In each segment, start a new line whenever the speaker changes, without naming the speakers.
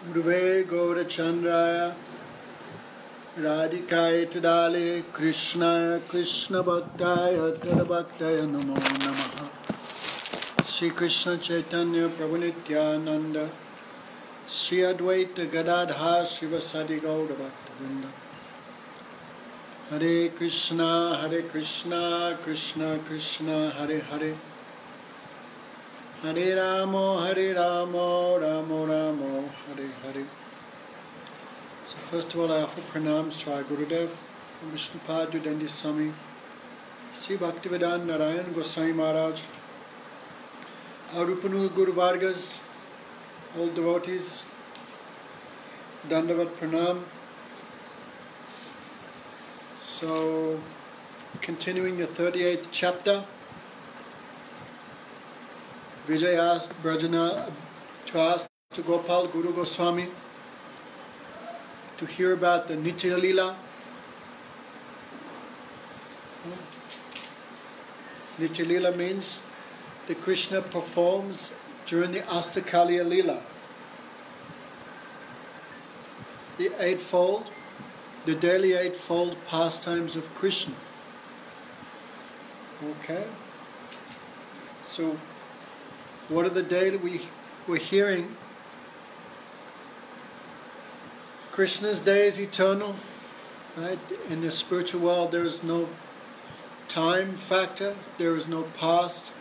Urve Gaurachandraya Radhikaya Tadale Krishna Krishna Bhaktaya Tadabhaktaya Namo Namaha Sri Krishna Chaitanya Prabhu Nityananda Sri Advaita Gadadha Shivasadi Gaura Bhaktivinoda Hare Krishna Krishna Krishna Hare Hare Hare Ramo Ramo Ramo Hare Hare. So first of all I offer pranams to our Gurudev, Vishnupad Yudendi Swami, Sri Bhaktivedanta Narayan Goswami Maharaj, our Rupanuga Guru Vargas, all devotees, Dandavat Pranam. So continuing the 38th chapter, Vijay asked Brajana to Gopal Guru Goswami to hear about the Mukhya-lila. Mukhya-lila means that Krishna performs during the Ashta-kaliya-lila, the daily eightfold pastimes of Krishna. Okay? So, what are the daily we're hearing? Krishna's day is eternal, right? In the spiritual world there is no time factor, there is no past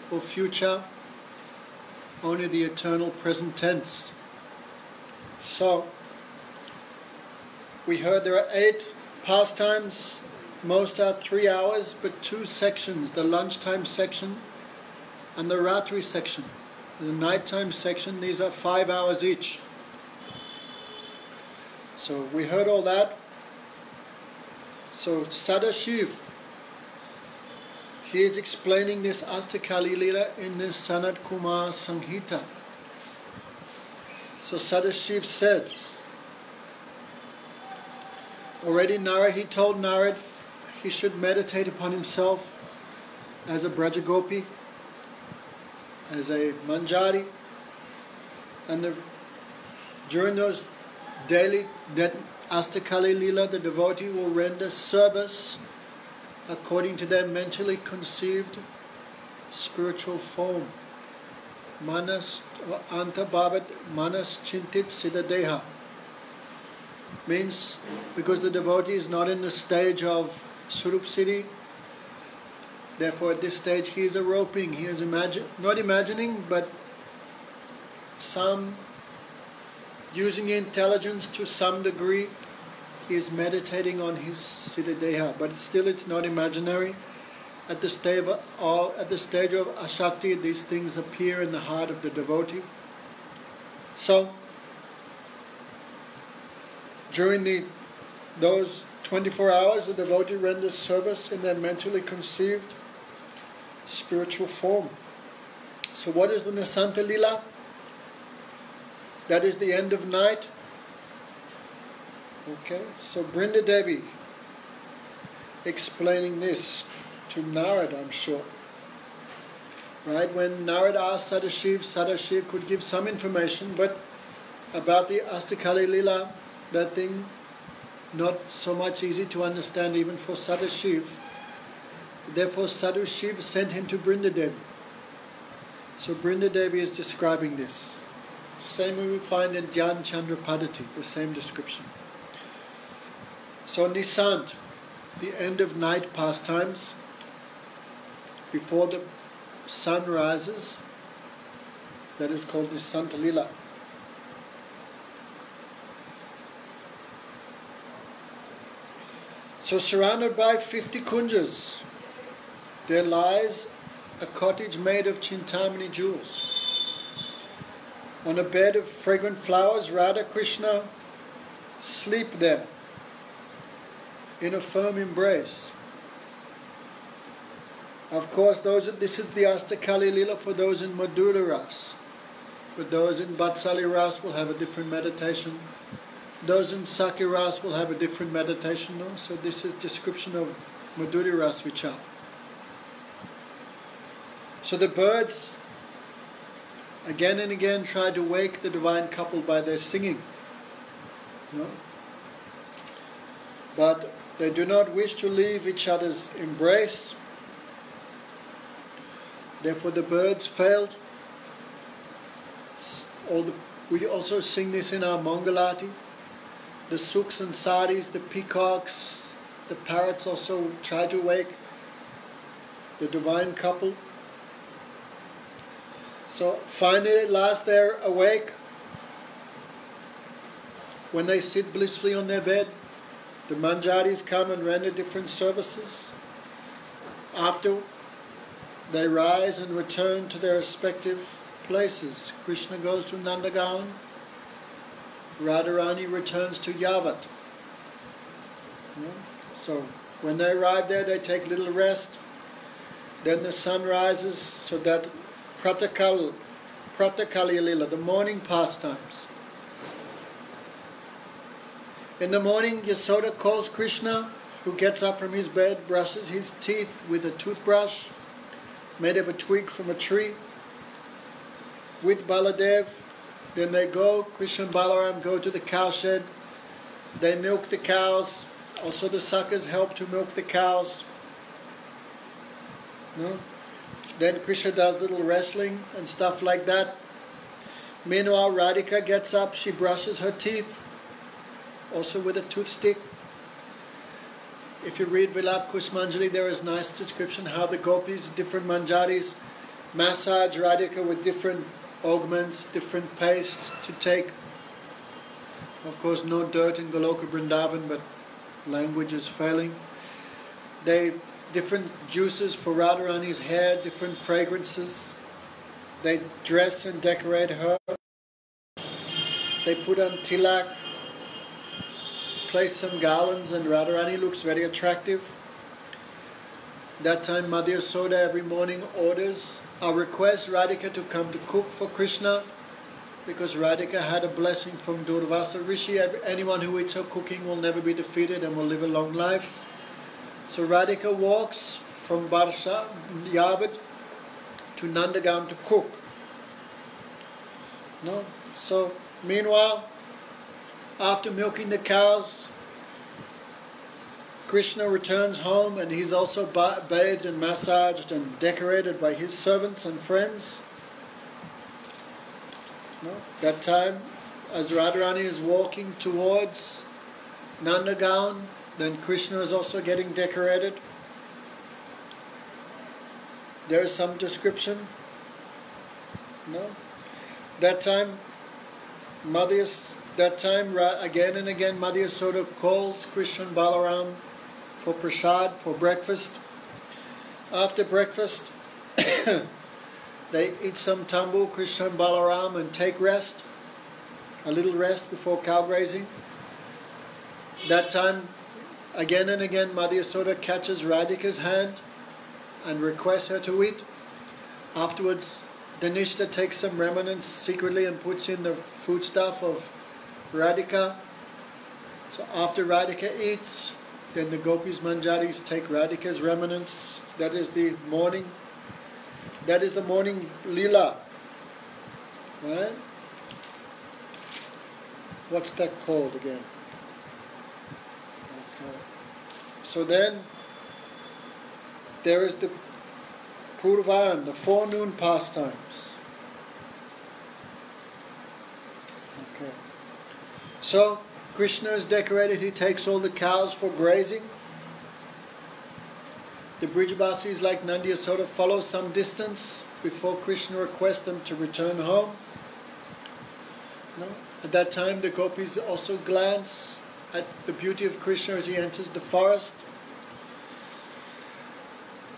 or future, only the eternal present tense. So, we heard there are 8 pastimes, most are 3 hours, but 2 sections, the lunchtime section and the Ratri section, the nighttime section, these are 5 hours each. So we heard all that. So Sadashiv, he is explaining this Ashta-kaliya-lila in this Sanat Kumar Samhita. So Sadashiv said, already he told Narad he should meditate upon himself as a Brajagopi, as a Manjari, and during those daily Ashta-kaliya-lila, the devotee will render service according to their mentally conceived spiritual form. Manas or Antabhavat Manas Chintit Siddhadeha means because the devotee is not in the stage of Surup Siddhi, therefore at this stage he is eroping, he is not imagining, but using intelligence to some degree, he is meditating on his Siddhadeha, but still it's not imaginary. At the stage of Ashakti, these things appear in the heart of the devotee. So, during those 24 hours, the devotee renders service in their mentally conceived spiritual form. So what is the Nasanta Lila? That is the end of night. Okay, so Brinda Devi explaining this to Narad, I'm sure. Right, when Narad asked Sadashiv could give some information, but about the Ashta-kaliya-lila, that thing not so much easy to understand even for Sadashiv. Therefore Sadashiv sent him to Brinda Devi. So Brinda Devi is describing this. Same we will find in Dhyan Chandra Padati, the same description. So Nisant, the end of night pastimes, before the sun rises, that is called Nisanta Lila. So surrounded by 50 kunjas, there lies a cottage made of Chintamani jewels. On a bed of fragrant flowers, Radha Krishna sleep there in a firm embrace. Of course, this is the Ashta-kaliya-lila for those in Madhura-ras. But those in Vatsalya-ras will have a different meditation. Those in Sakya-ras will have a different meditation. No? So this is description of Madhura-rasa-vicara. So the birds again and again try to wake the divine couple by their singing. No? But they do not wish to leave each other's embrace. Therefore the birds failed. We also sing this in our Mangalati. The suks and sadis, the peacocks, the parrots also try to wake the divine couple. So finally at last they're awake. When they sit blissfully on their bed, the manjaris come and render different services. After they rise and return to their respective places. Krishna goes to Nandagaon, Radharani returns to Yavat. So when they arrive there, they take little rest. Then the sun rises, so that Ashta-kaliya-lila, the morning pastimes. In the morning, Yasoda calls Krishna, who gets up from his bed, brushes his teeth with a toothbrush made of a twig from a tree, with Baladev. Then they go, Krishna and Balaram go to the cowshed. They milk the cows. Also the suckers help to milk the cows. No? Then Krishna does little wrestling and stuff like that. Meanwhile, Radhika gets up, she brushes her teeth, also with a toothstick. If you read Vilap Kusmanjali, there is nice description how the gopis, different manjaris, massage Radhika with different augments, different pastes to take. Of course, no dirt in Goloka Vrindavan, but language is failing. Different juices for Radharani's hair, different fragrances. They dress and decorate her. They put on tilak, place some garlands, and Radharani looks very attractive. That time Madhya Yasoda every morning requests Radhika to come to cook for Krishna, because Radhika had a blessing from Durvasa Rishi. Anyone who eats her cooking will never be defeated and will live a long life. So Radhika walks from Barsha, Yavat, to Nandagaon to cook. No? So meanwhile, after milking the cows, Krishna returns home, and he's also bathed and massaged and decorated by his servants and friends. No? That time, as Radharani is walking towards Nandagaon, then Krishna is also getting decorated. There is some description. No? That time, again and again, Madhya Yasoda calls Krishna and Balaram for prasad, for breakfast. After breakfast, they eat some tambu, Krishna and Balaram, and take rest, a little rest before cow grazing. That time, again and again, Madhya Yasoda catches Radhika's hand and requests her to eat. Afterwards, Dhanishta takes some remnants secretly and puts in the foodstuff of Radhika. So after Radhika eats, then the gopis manjaris take Radhika's remnants. That is the morning lila. Right? What's that called again? Okay. So then there is the Purvan, the forenoon pastimes. Okay. So Krishna is decorated, he takes all the cows for grazing. The Brijabasis, like Nandi Yasoda, follow some distance before Krishna requests them to return home. No? At that time the gopis also glance at the beauty of Krishna as he enters the forest.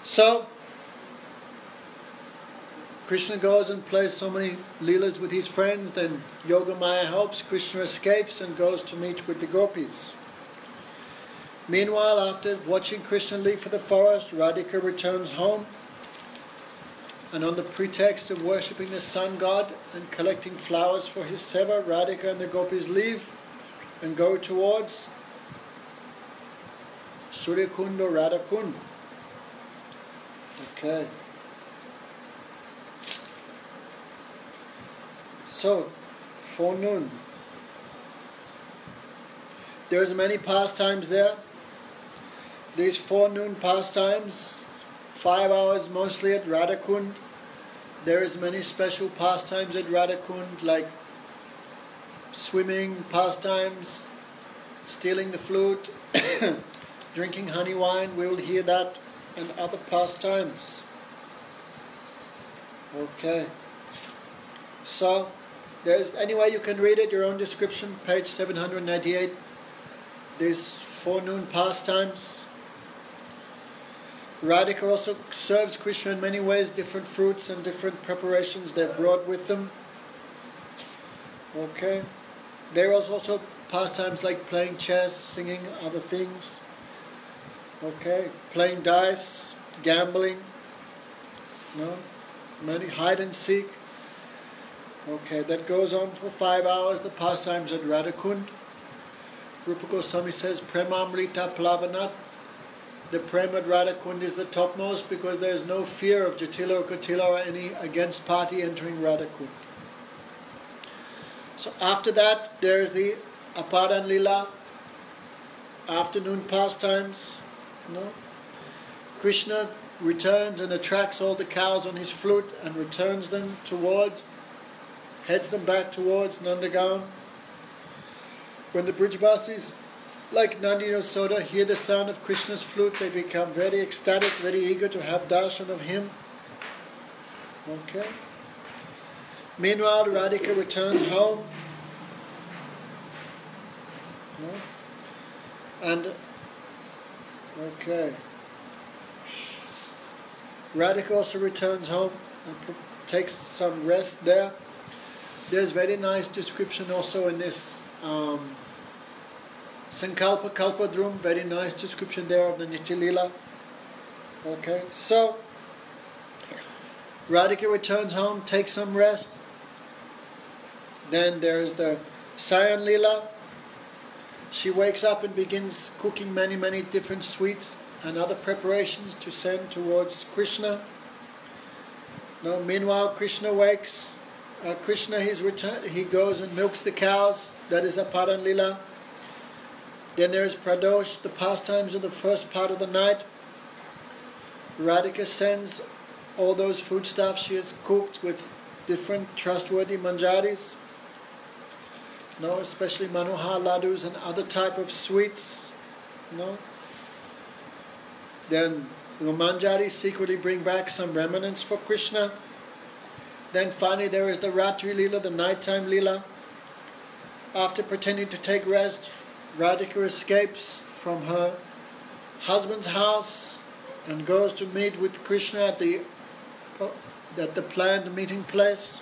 So Krishna goes and plays so many leelas with his friends, then Yogamaya helps, Krishna escapes and goes to meet with the gopis. Meanwhile, after watching Krishna leave for the forest, Radhika returns home, and on the pretext of worshipping the sun god and collecting flowers for his seva, Radhika and the gopis leave and go towards Suryakund or Radhakund. Okay. So, forenoon. There's many pastimes there. These forenoon pastimes, 5 hours mostly at Radhakund. There is many special pastimes at Radhakund, like swimming pastimes, stealing the flute, drinking honey wine, we will hear that, and other pastimes. Okay. So, there's anyway you can read it, your own description, page 798. These forenoon pastimes. Radhika also serves Krishna in many ways, different fruits and different preparations they've brought with them. Okay. There are also pastimes like playing chess, singing, other things. Okay. Playing dice, gambling. No? Many hide and seek. Okay, that goes on for 5 hours, the pastimes at Radhakund. Rupa Goswami says, Premamrita Plavanat. The Prem at Radhakund is the topmost because there is no fear of Jatila or Kutila or any against party entering Radhakund. So after that, there is the Aparan Lila, afternoon pastimes. No? Krishna returns and attracts all the cows on his flute and returns them towards, heads them back towards Nandagaon. When the Brijbasis, like Nandi Yasoda, hear the sound of Krishna's flute, they become very ecstatic, very eager to have darshan of him. Okay. Meanwhile, Radhika returns home. And, okay. Radhika also returns home and takes some rest there. There's very nice description also in this Sankalpa Kalpadrum, very nice description there of the Nitya-lila. Okay, so Radhika returns home, takes some rest. Then there's the Sayan Lila. She wakes up and begins cooking many different sweets and other preparations to send towards Krishna. Now, meanwhile, Krishna wakes. He goes and milks the cows. That is Aparan Lila. Then there is Pradosh, the pastimes of the first part of the night. Radhika sends all those foodstuffs she has cooked with different trustworthy manjaris. No, especially Manohar ladus and other type of sweets. No. Then the manjaris secretly bring back some remnants for Krishna. Then finally there is the Ratri Lila, the nighttime Lila. After pretending to take rest, Radhika escapes from her husband's house and goes to meet with Krishna at the planned meeting place.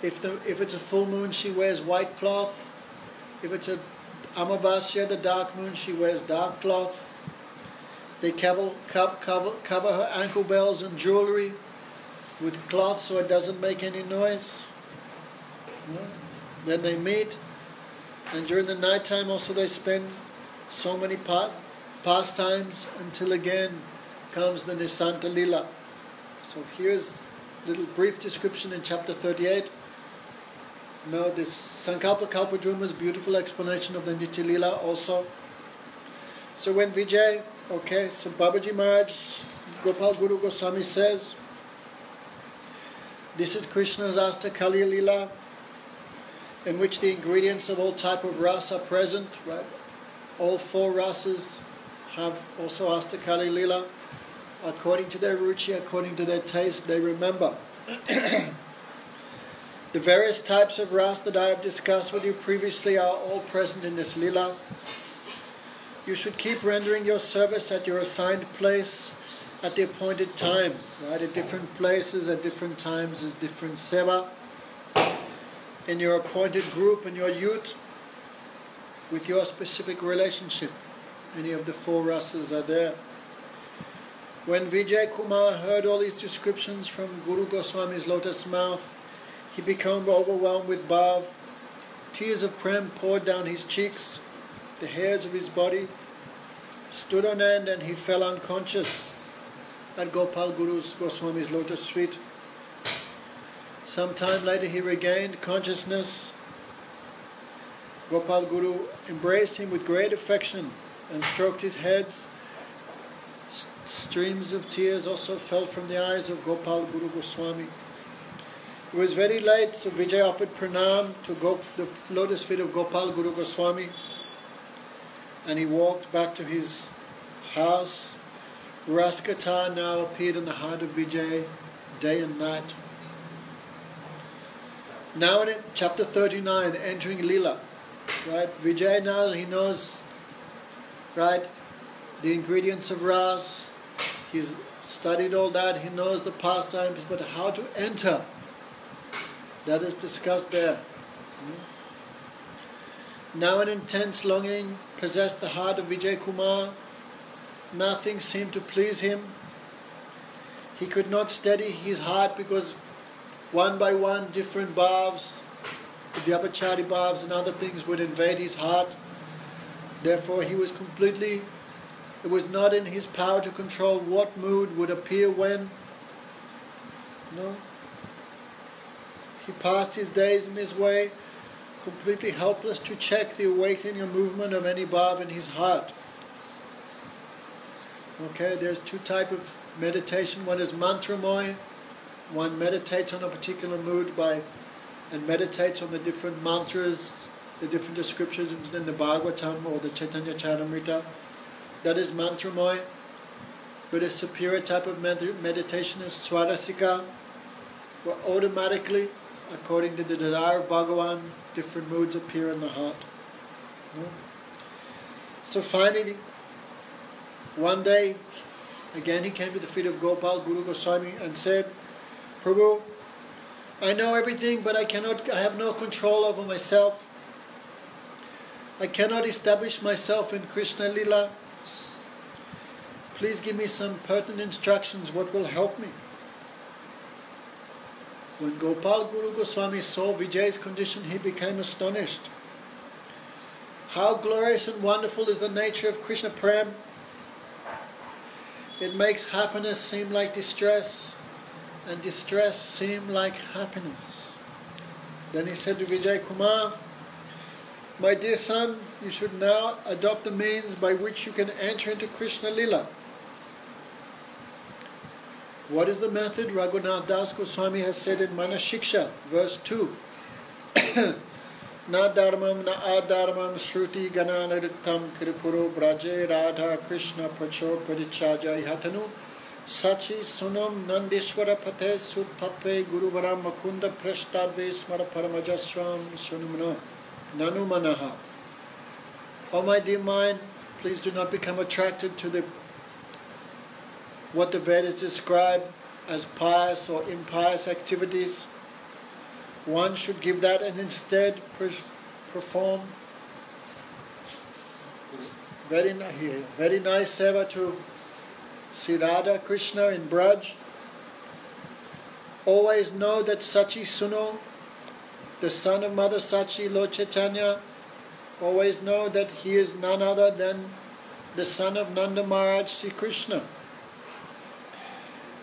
If it's a full moon, she wears white cloth. If it's a Amavasya, the dark moon, she wears dark cloth. They cover her ankle bells and jewelry with cloth so it doesn't make any noise. Then they meet, and during the night time also they spend so many pastimes until again comes the Nisanta Lila. So here's a little brief description in chapter 38. Now this Sankalpa Kalpadruma's beautiful explanation of the Nitya Lila also. So when Vijay, so Babaji Maharaj, Gopal Guru Goswami says, this is Krishna's Ashta-kaliya-lila, in which the ingredients of all type of rasa are present, right? All 4 rasas have also Ashta-kaliya-lila. According to their ruchi, according to their taste, they remember. The various types of rasa that I have discussed with you previously are all present in this lila. You should keep rendering your service at your assigned place at the appointed time, right? At different places, at different times is different seva. In your appointed group, in your youth, with your specific relationship. Any of the 4 rasas are there. When Vijay Kumar heard all these descriptions from Guru Goswami's lotus mouth, he became overwhelmed with bhav. Tears of prem poured down his cheeks. The hairs of his body stood on end and he fell unconscious at Gopal Goswami's lotus feet. Some time later he regained consciousness. Gopal Guru embraced him with great affection and stroked his head. Streams of tears also fell from the eyes of Gopal Guru Goswami. It was very late, so Vijay offered pranam to the lotus feet of Gopal Guru Goswami, and he walked back to his house. Raskatha now appeared in the heart of Vijay day and night. Now in chapter 39, entering Leela, right? Vijay now, he knows, right, the ingredients of Ras. He's studied all that. He knows the pastimes, but how to enter, that is discussed there. Now an intense longing possessed the heart of Vijay Kumar. Nothing seemed to please him. He could not steady his heart because one by one different bhavs, the Vyabhachari bhavs and other things would invade his heart. Therefore he was completely, it was not in his power to control what mood would appear when. No. He passed his days in this way, completely helpless to check the awakening or movement of any bhav in his heart. Okay, there's two types of meditation. One is mantramoy. One meditates on a particular mood and meditates on the different mantras, the different descriptions in the Bhagavatam or the Chaitanya Charitamrita. That is mantramoy. But a superior type of meditation is swarasika, where automatically, according to the desire of Bhagavan, different moods appear in the heart. So finally, one day, again he came to the feet of Gopal Guru Goswami and said, Prabhu, I know everything, but I have no control over myself. I cannot establish myself in Krishna Lila. Please give me some pertinent instructions, what will help me. When Gopal Guru Goswami saw Vijay's condition, he became astonished. How glorious and wonderful is the nature of Krishna Prem. It makes happiness seem like distress, and distress seem like happiness. Then he said to Vijay Kumar, my dear son, you should now adopt the means by which you can enter into Krishna Lila. What is the method? Raghunath Das Goswami has said in Manashiksha, verse 2. Na dharmam na adharmam shruti gananaritam kirikuru braje radha krishna pracho padichaja ihatanu sachi sunam nandishwara pate sutpatve guruvaram makunda prashtadve smara paramajasram sunumana nanumanaha. Oh my dear mind, please do not become attracted to what the Vedas describe as pious or impious activities. One should give that and instead perform very nice seva to Sri Radha Krishna in Braj. Always know that Sachi Suno, the son of Mother Sachi, Lord Chaitanya, always know that he is none other than the son of Nanda Maharaj, Sri Krishna.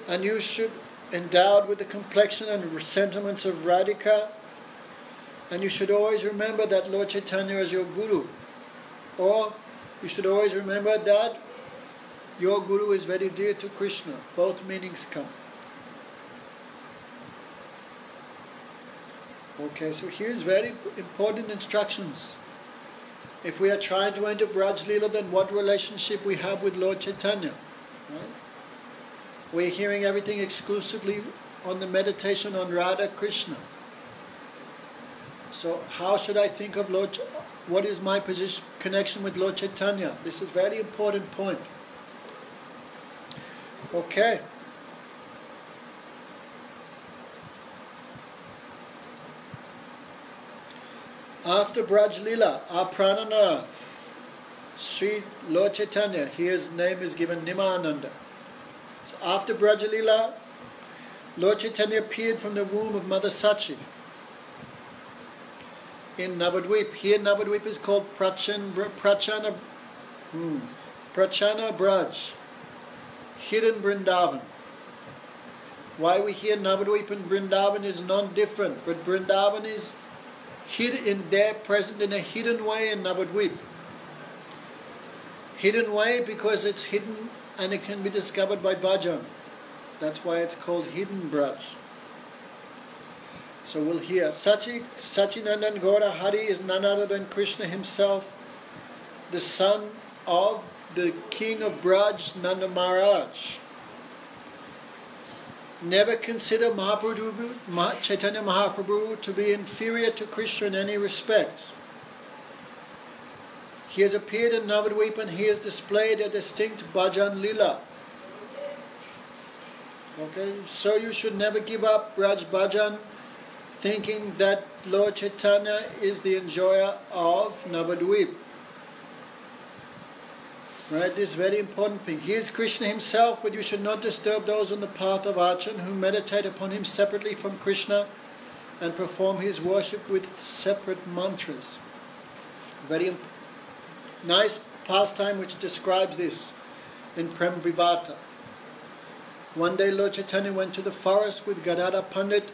And you should, endowed with the complexion and sentiments of Radhika, and you should always remember that Lord Chaitanya is your Guru. Or you should always remember that your Guru is very dear to Krishna. Both meanings come. Okay, so here's very important instructions. If we are trying to enter Braj Leela, then what relationship we have with Lord Chaitanya? Right? We're hearing everything exclusively on the meditation on Radha Krishna. So how should I think of Lord? What is my connection with Lord Chaitanya? This is a very important point. Okay. After Braj Leela, our Prananath, Sri Lord Chaitanya, his name is given Nimananda. So after Braj Leela, Lord Chaitanya appeared from the womb of Mother Sachi in Navadvip. Here Navadvip is called Prachana Braj, hidden Vrindavan. Why we hear Navadvip and Vrindavan is non-different, but Vrindavan is hidden present in a hidden way in Navadvip. Hidden way because it's hidden and it can be discovered by bhajan. That's why it's called hidden Braj. So we'll hear Sachinandan Gaura Hari is none other than Krishna himself, the son of the king of Braj, Nanda Maharaj. Never consider Chaitanya Mahaprabhu to be inferior to Krishna in any respect. He has appeared in Navadvip and he has displayed a distinct bhajan lila. Okay, so you should never give up Braj bhajan thinking that Lord Chaitanya is the enjoyer of Navadvip. Right, this is a very important thing. He is Krishna himself, but you should not disturb those on the path of Archan who meditate upon him separately from Krishna and perform his worship with separate mantras. Very nice pastime which describes this in Prem Vivata. One day Lord Chaitanya went to the forest with Gadadhar Pandit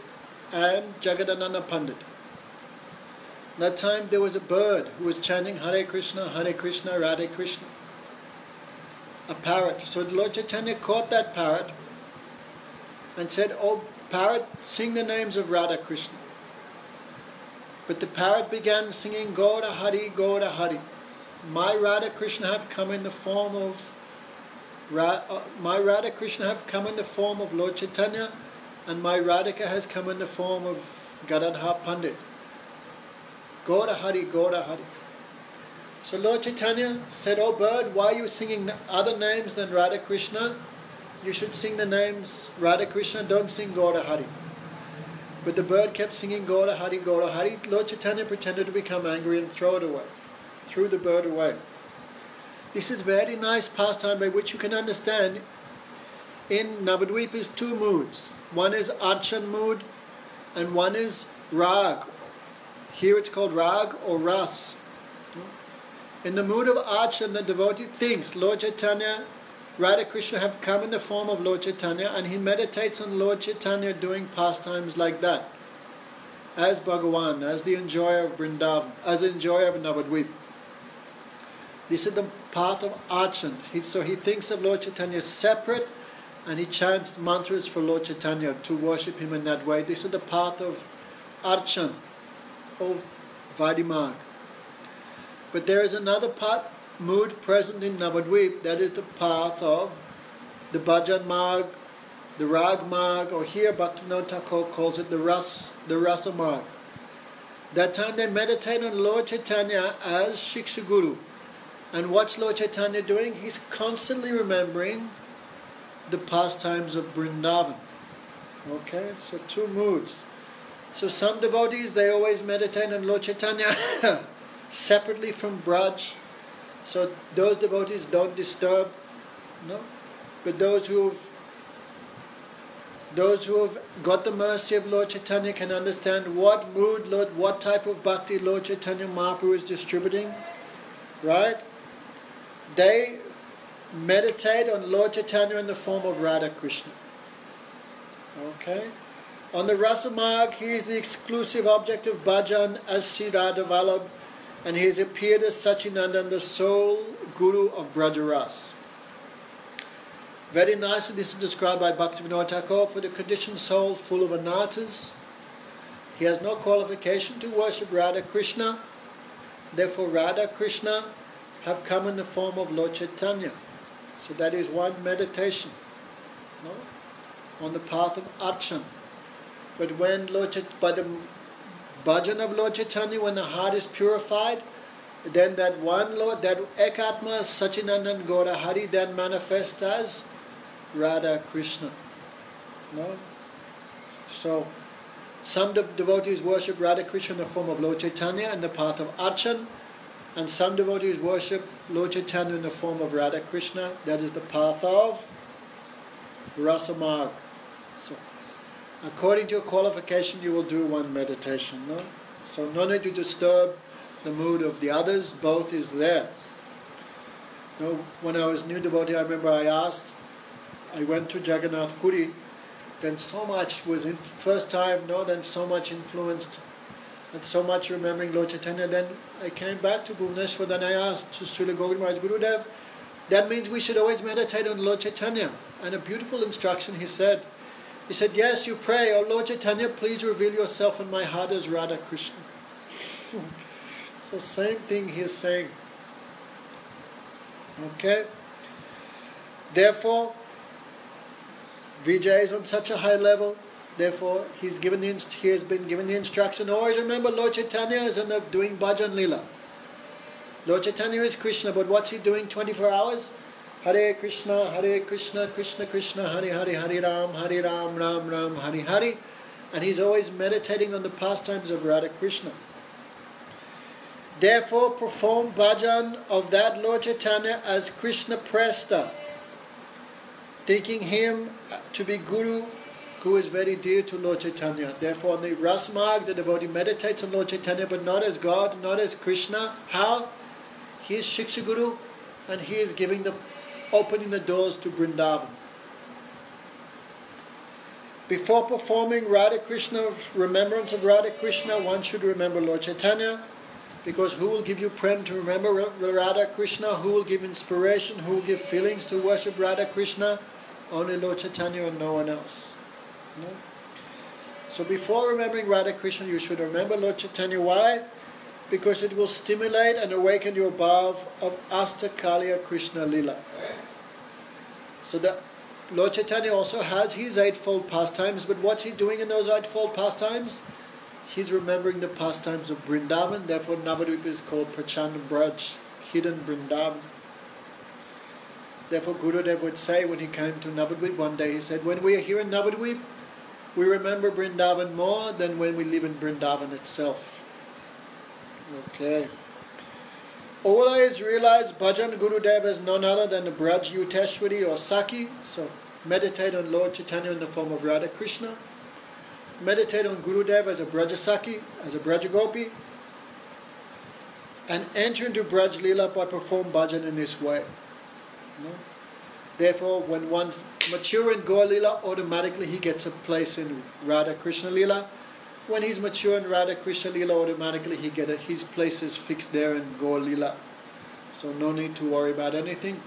and Jagadananda Pandit. That time there was a bird who was chanting Hare Krishna, Radhe Krishna. A parrot. So Lord Chaitanya caught that parrot and said, "Oh parrot, sing the names of Radha Krishna." But the parrot began singing Gaura Hari, Gaura Hari. My Radha Krishna have come in the form of Lord Chaitanya, and my Radhika has come in the form of Gadadhar Pandit. Gaura Hari, Gaura Hari. So Lord Chaitanya said, "Oh bird, why are you singing other names than Radha Krishna? You should sing the names Radha Krishna, don't sing Gaura Hari." But the bird kept singing Gaura Hari, Gaura Hari. Lord Chaitanya pretended to become angry and threw the bird away. This is very nice pastime by which you can understand in Navadvip is two moods. One is Archan mood and one is Rag. Here it's called Rag or Ras. In the mood of Archan, the devotee thinks Lord Chaitanya, Radha Krishna have come in the form of Lord Chaitanya, and he meditates on Lord Chaitanya doing pastimes like that, as Bhagavan, as the enjoyer of Vrindavan, as the enjoyer of Navadvip. This is the path of Archan. So he thinks of Lord Chaitanya separate, and he chants mantras for Lord Chaitanya to worship him in that way. This is the path of Archan, of Vadimag. But there is another mood present in Navadvip, that is the path of the Bhajan Marg, the Rag Marg, or here Bhaktivinoda Thakur calls it the Rasa Marg. That time they meditate on Lord Chaitanya as Shiksha Guru. And what's Lord Chaitanya doing? He's constantly remembering the pastimes of Vrindavan. Okay, so two moods. So some devotees, they always meditate on Lord Chaitanya separately from Braj. So those devotees don't disturb, no. But those who have got the mercy of Lord Chaitanya can understand what mood, what type of bhakti Lord Chaitanya Mahaprabhu is distributing, right? They meditate on Lord Chaitanya in the form of Radha Krishna. Okay? On the Rasa Marg, he is the exclusive object of bhajan as Sri Radha Vallabh, and he has appeared as Sachinandan, the sole Guru of Brajaras. Very nicely this is described by Bhaktivinoda Thakur. For the conditioned soul full of anarthas, he has no qualification to worship Radha Krishna. Therefore Radha Krishna have come in the form of Lord Chaitanya. So that is one meditation, no? On the path of Archan. But when by the bhajan of Lord Chaitanya, when the heart is purified, then that one Lord, that Ekatma Sachinandan Gaura Hari, then manifests as Radha Krishna. No? So some devotees worship Radha Krishna in the form of Lord Chaitanya in the path of Archan, and some devotees worship Lord Chaitanya in the form of Radha Krishna. That is the path of Rasa Marg. So according to your qualification, you will do one meditation. No? So no need to disturb the mood of the others. Both is there. No, when I was new devotee, I remember I went to Jagannath Puri then so much was in first time, no, then so much influenced, and so much remembering Lord Chaitanya. Then I came back to Bhubaneswar, then I asked Srila Govind Maharaj, Gurudev, that means we should always meditate on Lord Chaitanya. And a beautiful instruction he said, yes, you pray, oh Lord Chaitanya, please reveal yourself in my heart as Radha Krishna. So same thing he is saying. Okay? Therefore, Vijay is on such a high level, therefore he has been given the instruction, always remember Lord Chaitanya is doing bhajan lila. Lord Chaitanya is Krishna, but what's he doing 24 hours? Hare Krishna, Krishna Krishna, Hare Hare, Hare Ram, Ram Ram, Hare Hare. And he's always meditating on the pastimes of Radha Krishna. Therefore perform bhajan of that Lord Chaitanya as Krishna Presta, thinking him to be Guru, who is very dear to Lord Chaitanya. Therefore on the Rasmarg, the devotee meditates on Lord Chaitanya, but not as God, not as Krishna. How? He is Shiksha Guru, and he is opening the doors to Vrindavan. Before performing Radha Krishna, remembrance of Radha Krishna, one should remember Lord Chaitanya, because who will give you prem to remember Radha Krishna? Who will give inspiration? Who will give feelings to worship Radha Krishna? Only Lord Chaitanya and no one else. No? So before remembering Radha Krishna, you should remember Lord Chaitanya. Why? Because it will stimulate and awaken your bhav of Ashta-kaliya-lila. So the Lord Chaitanya also has his eightfold pastimes, but what's he doing in those eightfold pastimes? He's remembering the pastimes of Vrindavan. Therefore Navadvip is called Prachandam Braj, hidden Vrindavan. Therefore Gurudev would say when he came to Navadvip one day, he said, when we are here in Navadvip, we remember Vrindavan more than when we live in Vrindavan itself. Okay. Always realize Bhajan Gurudev is none other than the Braj Yuteshwari or Saki. So meditate on Lord Chaitanya in the form of Radha Krishna. Meditate on Gurudev as a Braja Saki, as a Braja Gopi. And enter into Braj Lila by perform bhajan in this way. No? Therefore, when one's mature in Gaur Lila, automatically he gets a place in Radha Krishna Lila. When he's mature in Radha Krishna Lila, automatically his place is fixed there in Gaur Lila. So no need to worry about anything.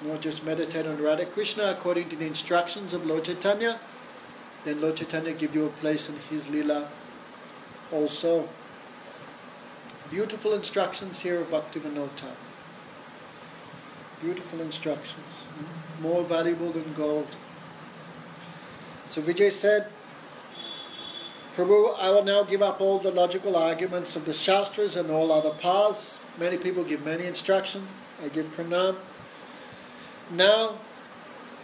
No, just meditate on Radha Krishna according to the instructions of Lord Chaitanya. Then Lord Chaitanya give you a place in his Lila also. Beautiful instructions here of Bhaktivinoda Thakur. Beautiful instructions. More valuable than gold. So Vijay said, Prabhu, I will now give up all the logical arguments of the Shastras and all other paths. Many people give many instructions. I give pranam. Now,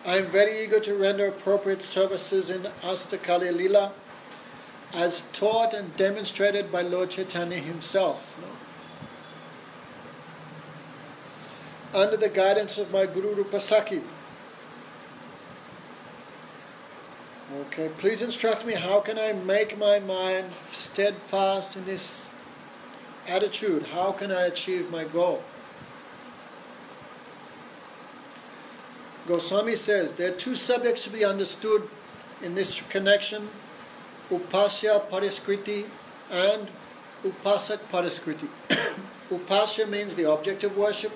I am very eager to render appropriate services in Ashta-kaliya-lila as taught and demonstrated by Lord Chaitanya himself. Under the guidance of my Guru Rupasaki. Okay, please instruct me, how can I make my mind steadfast in this attitude? How can I achieve my goal? Goswami says, there are two subjects to be understood in this connection, Upasya Pariskriti and Upasak Pariskriti. Upasya means the object of worship,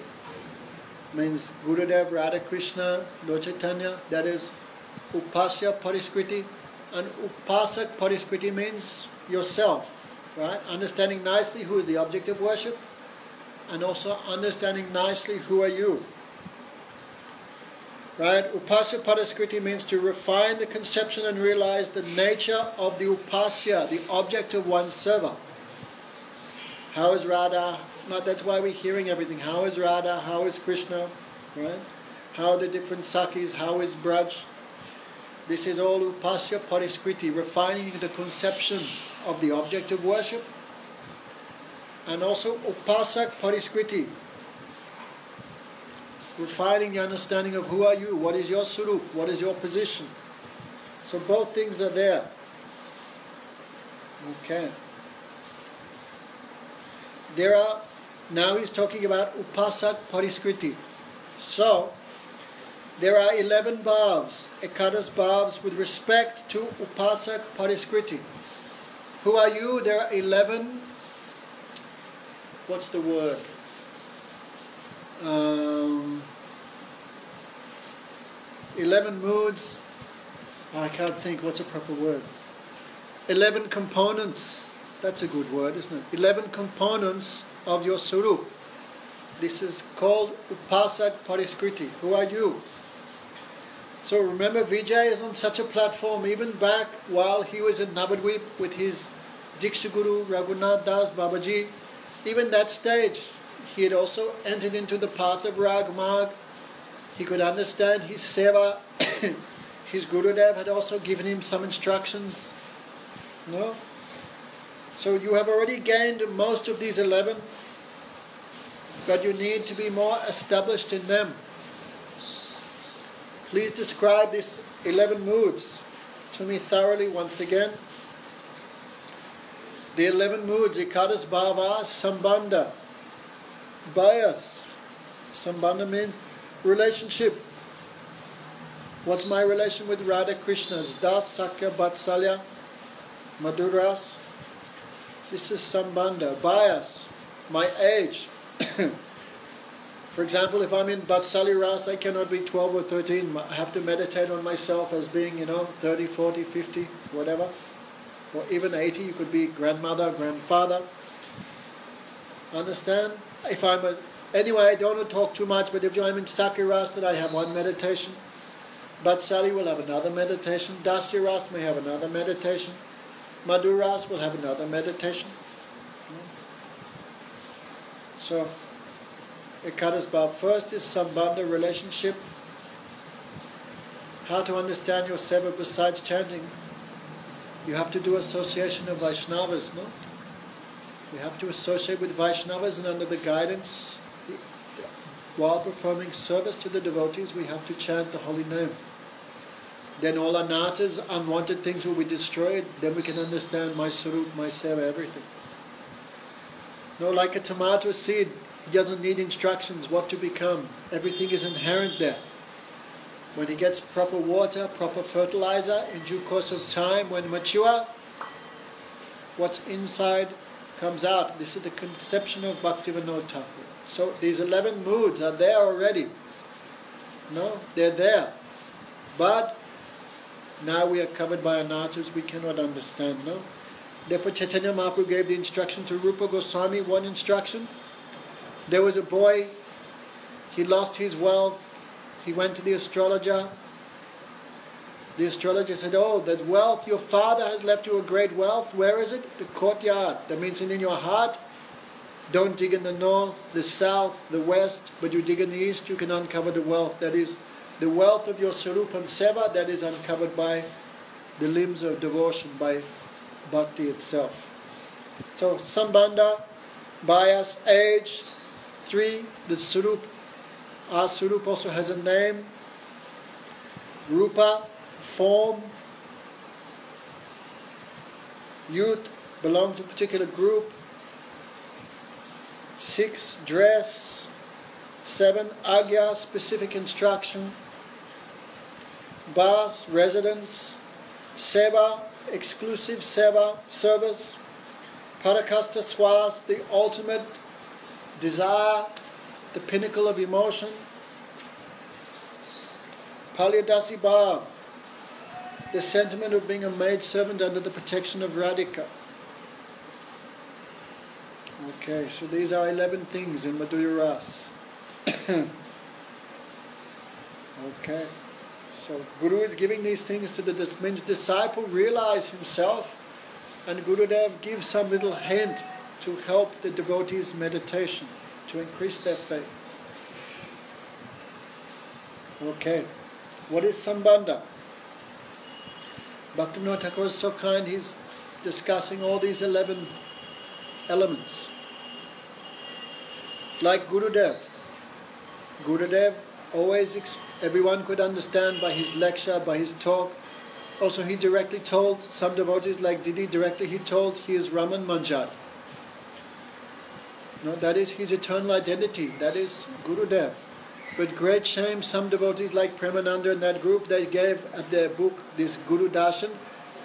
means Gurudev, Radha Krishna, Lord Chaitanya, that is Upasya Pariskriti. And Upasak Pariskriti means yourself, right? Understanding nicely who is the object of worship, and also understanding nicely who are you. Right? Upasya Pariskriti means to refine the conception and realize the nature of the Upasya, the object of one's seva. How is Radha? That's why we're hearing everything. How is Radha? How is Krishna? Right? How are the different Sakis? How is Braj? This is all Upasya Pariskriti, refining the conception of the object of worship. And also Upasak Pariskriti, refining the understanding of who are you, what is your surup, what is your position. So both things are there. Okay. Now he's talking about Upasak Pariskriti. So, There are 11 bhavs, Ekadas bhavs, with respect to Upasak Pariskriti. Who are you? There are 11, what's the word? 11 moods, I can't think, what's a proper word? 11 components, that's a good word, isn't it? 11 components of your Swarup. This is called Upasak Pariskriti. Who are you? So remember, Vijay is on such a platform, even back while he was in Navadvip with his Diksha Guru, Raghunath Das Babaji. Even that stage, he had also entered into the path of Rag Marg. He could understand his seva. His Gurudev had also given him some instructions. No? So you have already gained most of these 11, but you need to be more established in them. Please describe these 11 moods to me thoroughly once again. The 11 moods, Ekadas bhava, sambandha, bias. Sambandha means relationship. What's my relation with Radha Krishna's? Das, Sakya, Vatsalya, Madhuras. This is sambandha. Bias, my age. For example, if I'm in Vatsalya-rasa, I cannot be 12 or 13. I have to meditate on myself as being, 30, 40, 50, whatever. Or even 80, you could be grandmother, grandfather. Understand? Anyway, I don't want to talk too much, but if I'm in Sakya-rasa, then I have one meditation. Vatsalya will have another meditation. Dasya-rasa may have another meditation. Madhuras will have another meditation. So, Ekadas Bhav. First is Sambandha, relationship. How to understand your seva besides chanting. You have to do association of Vaishnavas, no? You have to associate with Vaishnavas, and under the guidance, while performing service to the devotees, we have to chant the holy name. Then all anarthas, unwanted things will be destroyed. Then we can understand my sarup, my seva, everything. No, like a tomato seed, he doesn't need instructions what to become. Everything is inherent there. When he gets proper water, proper fertilizer, in due course of time, when mature, what's inside comes out. This is the conception of Bhaktivinoda Thakur. So these 11 moods are there already. No, they're there. But now we are covered by anarthas we cannot understand. No? Therefore Chaitanya Mahaprabhu gave the instruction to Rupa Goswami. One instruction. There was a boy, he lost his wealth. He went to the astrologer. The astrologer said, "Oh, that wealth, your father has left you a great wealth. Where is it? The courtyard. That means in your heart. Don't dig in the north, the south, the west, but you dig in the east, you can uncover the wealth. That is the wealth of your sarup and seva, that is uncovered by the limbs of devotion, by bhakti itself." So, sambandha, bias, age. 3, the sarup. Our sarup also has a name. Rupa, form. Youth, belong to a particular group. 6, dress. 7, agya, specific instruction. Bas, residence. Seva, exclusive seva, service. Parakasta swas, the ultimate desire, the pinnacle of emotion. Palyadasi Bhav, the sentiment of being a maidservant under the protection of Radhika. Okay, so these are 11 things in Madhurya Ras. Okay, so Guru is giving these things to the disciple realize himself, and Gurudev gives some little hint to help the devotees' meditation, to increase their faith. Okay, what is sambandha? Bhaktivinoda Thakur is so kind, he's discussing all these 11 elements. Like Gurudev. Gurudev always, everyone could understand by his lecture, by his talk. Also he directly told, some devotees like Didi, directly he told he is Raman Manjari. No, that is his eternal identity. That is Gurudev. But great shame, some devotees like Premananda and that group, they gave at their book, this Guru Darshan,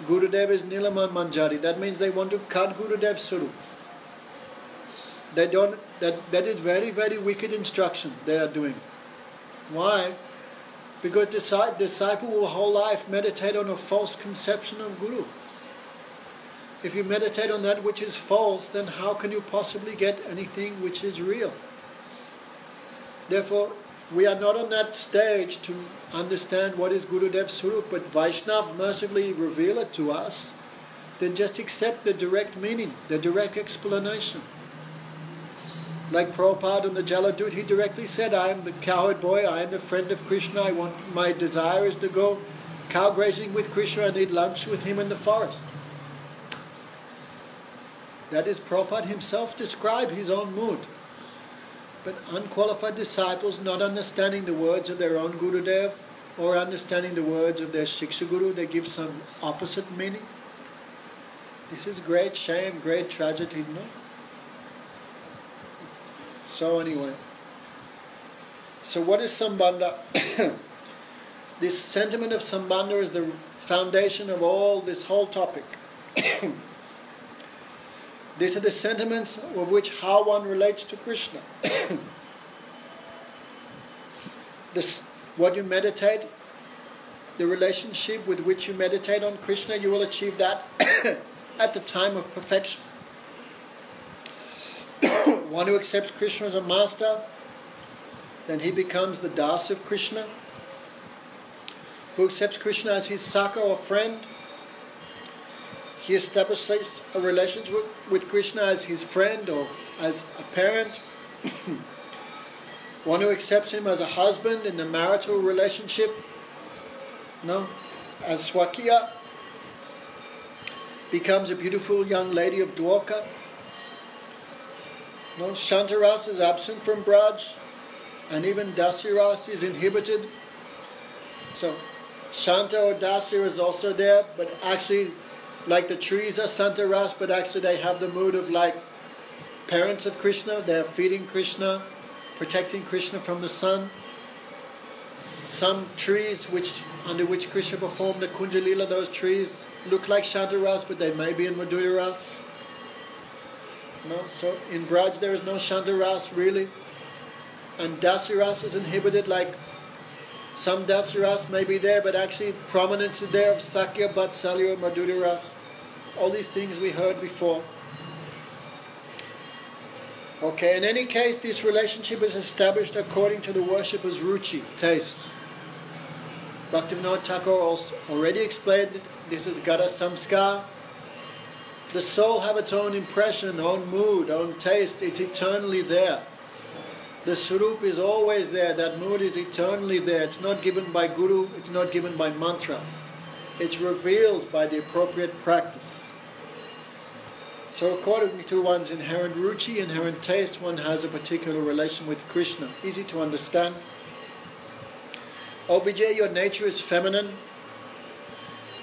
Gurudev is Nilaman Manjari. That means they want to cut Gurudev's Surup. They don't, that is very, very wicked instruction they are doing. Why? Because disciple will whole life meditate on a false conception of Guru. If you meditate on that which is false, then how can you possibly get anything which is real? Therefore, we are not on that stage to understand what is Gurudev's Surup, but Vaishnav mercifully reveal it to us, then just accept the direct meaning, the direct explanation. Like Prabhupada on the Jaladut, he directly said, I am the cowherd boy, I am the friend of Krishna, my desire is to go cow grazing with Krishna and eat lunch with him in the forest. That is, Prabhupada himself described his own mood. But unqualified disciples, not understanding the words of their own Gurudev or understanding the words of their Shiksha Guru, they give some opposite meaning. This is great shame, great tragedy, no? So anyway, so what is Sambandha? This sentiment of Sambandha is the foundation of this whole topic. These are the sentiments of which how one relates to Krishna. What you meditate, the relationship with which you meditate on Krishna, you will achieve that at the time of perfection. One who accepts Krishna as a master, then he becomes the das of Krishna. Who accepts Krishna as his Saka or friend, he establishes a relationship with Krishna as his friend or as a parent. One who accepts him as a husband in the marital relationship, as Swakiya, becomes a beautiful young lady of Dwarka. Shantaras is absent from Braj, and even Dasiras is inhibited. So Shanta or Dasya is also there, but actually, like the trees are Santaras, but actually they have the mood of like parents of Krishna. They are feeding Krishna, protecting Krishna from the sun. Some trees under which Krishna performed the Kunja-lila, those trees look like Shantaras, but they may be in Madhura-ras. So in Braj there is no Shantaras really. And Dasiras is inhibited, like some Dasiras may be there, but actually prominence is there of Sakya, Vatsalya, Madhura-ras. All these things we heard before. Okay, in any case, this relationship is established according to the worshipper's ruchi, taste. Bhaktivinoda Thakur also already explained that this is Gata Samskar. The soul have its own impression, own mood, own taste. It's eternally there. The Swarup is always there. That mood is eternally there. It's not given by Guru. It's not given by mantra. It's revealed by the appropriate practice. So according to one's inherent ruchi, inherent taste, one has a particular relation with Krishna. Easy to understand. O Vijay, your nature is feminine.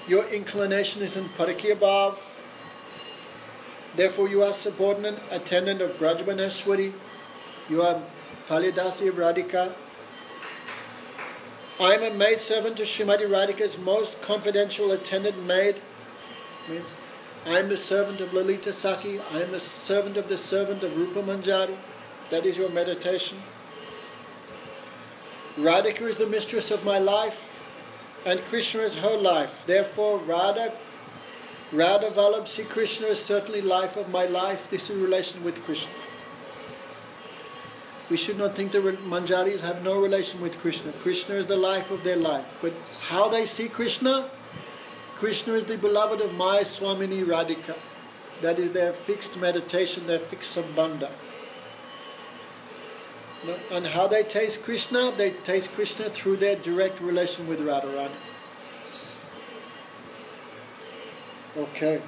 Your inclination is in Parakya Bhav. Therefore you are subordinate, attendant of Brajbaneshwari. You are Palidasi of Radhika. I am a maid-servant to Srimati Radhika's most confidential attendant maid. Means I am the servant of Lalita Sakhi. I am the servant of Rupa Manjari. That is your meditation. Radhika is the mistress of my life, and Krishna is her life. Therefore, Radha Vallabh Sri Krishna is certainly life of my life. This is relation with Krishna. We should not think the Manjaris have no relation with Krishna. Krishna is the life of their life. But how they see Krishna? Krishna is the beloved of my Swamini Radhika. That is their fixed meditation, their fixed sambandha. And how they taste Krishna? They taste Krishna through their direct relation with Radharani. Okay.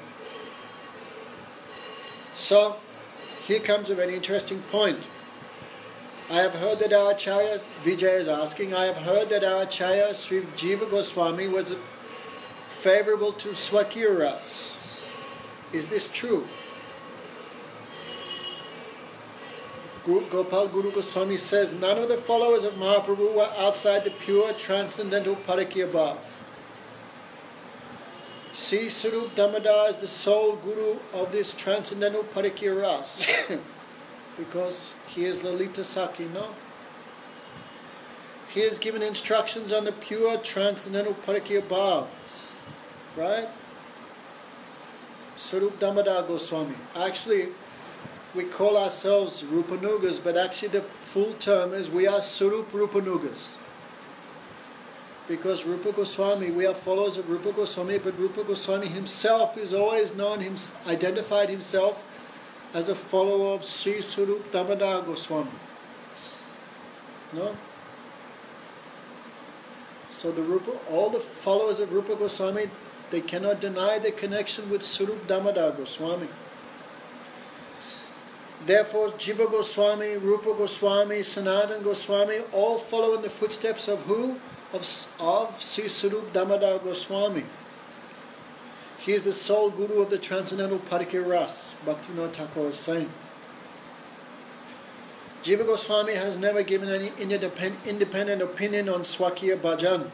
So, here comes a very interesting point. I have heard that our Acharya, Vijay is asking, I have heard that our Acharya, Sri Jiva Goswami, was favorable to Swakiya-ras. Is this true? Gopal Guru Goswami says, none of the followers of Mahaprabhu were outside the pure transcendental Parakya Bhav. See, Sarup Damodar is the sole Guru of this transcendental Parakya Ras. Because he is Lalita Saki, no? He has given instructions on the pure transcendental Parakya Bhav. Right? Sarup Damodar Goswami. Actually, we call ourselves Rupanugas, but actually the full term is we are Sarup Rupanugas. Because Rupa Goswami, we are followers of Rupa Goswami, but Rupa Goswami himself is always identified himself as a follower of Sri Sarup Damodar Goswami. No? So all the followers of Rupa Goswami, they cannot deny the connection with Sarup Damodar Goswami. Therefore, Jiva Goswami, Rupa Goswami, Sanatana Goswami all follow in the footsteps of who? Of Sri Sarup Damodar Goswami. He is the sole Guru of the transcendental Parakya Ras, Bhaktivinoda Thakur is saying. Jiva Goswami has never given any independent opinion on Swakiya Bhajan.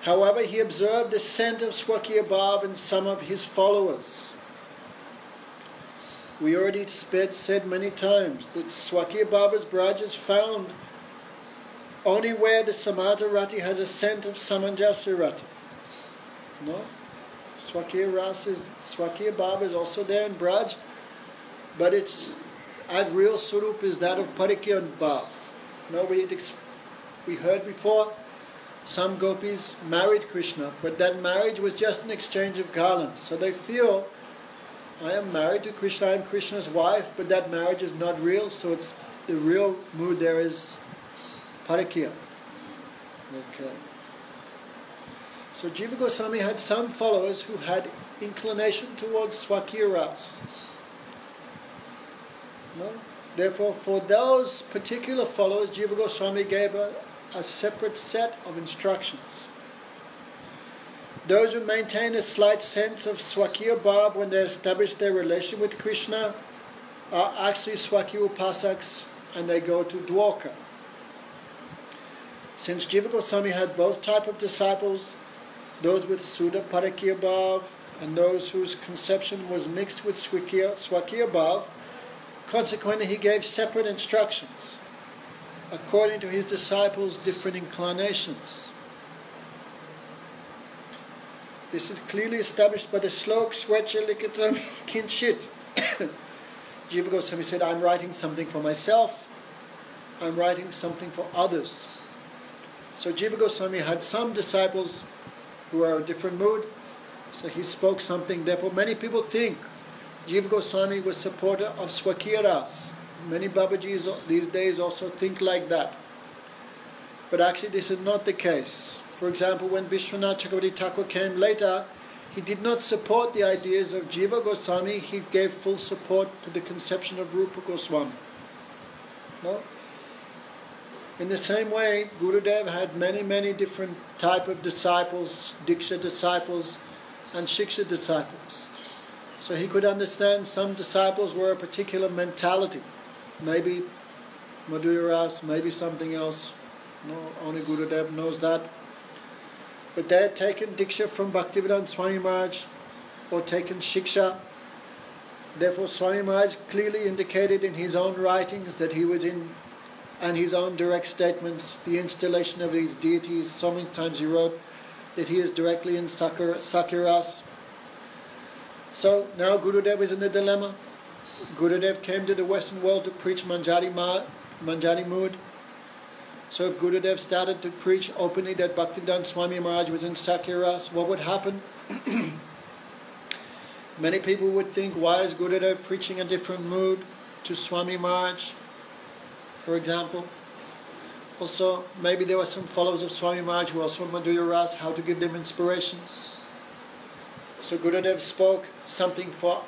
However, he observed the scent of Swakiya Bhav in some of his followers. We already said many times that Swakiya Bhava's Braj is found only where the Samatha Rati has a scent of Samanjasya Rati. No? Swakiya Bhava is also there in Braj, but its real Surup is that of Parakya Bhav. No, we heard before, some gopis married Krishna, but that marriage was just an exchange of garlands. So they feel, I am married to Krishna, I am Krishna's wife, but that marriage is not real, so it's the real mood there is Parakya. Okay. So Jiva Goswami had some followers who had inclination towards Swakiya Ras. No? Therefore, for those particular followers, Jiva Goswami gave a separate set of instructions. Those who maintain a slight sense of Swakiya Bhav when they establish their relation with Krishna are actually Swakiya Upasaks, and they go to Dwarka. Since Jiva Goswami had both types of disciples, those with Sudha Parakya Bhav and those whose conception was mixed with Swakiya Bhav, consequently he gave separate instructions according to his disciples' different inclinations. This is clearly established by the slok Swecha Likatam Kinshit. Jiva Goswami said, I'm writing something for myself, I'm writing something for others. So Jiva Goswami had some disciples who are in a different mood, so he spoke something. Therefore many people think Jiva Goswami was supporter of Swakiya Ras. Many Babajis these days also think like that. But actually this is not the case. For example, when Vishwanath Chakravarti Thakur came later, he did not support the ideas of Jiva Goswami, he gave full support to the conception of Rupa Goswami. No? In the same way, Gurudev had many different type of disciples, Diksha disciples and Shiksha disciples. So he could understand some disciples were a particular mentality. Maybe Madhurya Ras, maybe something else. No, only Gurudev knows that. But they had taken Diksha from Bhaktivedanta Swami Maharaj or taken Shiksha. Therefore Swami Maharaj clearly indicated in his own writings that he was in, and his own direct statements, the installation of these deities. So many times he wrote that he is directly in Swakiya Ras. So now Gurudev is in a dilemma. Gurudev came to the Western world to preach Manjari mood. So if Gurudev started to preach openly that Bhaktivedanta Swami Maharaj was in Swakiya Ras, what would happen? Many people would think, why is Gurudev preaching a different mood to Swami Maharaj, for example? Also, maybe there were some followers of Swami Maharaj who also Madhurya Ras, how to give them inspiration. So Gurudev spoke something for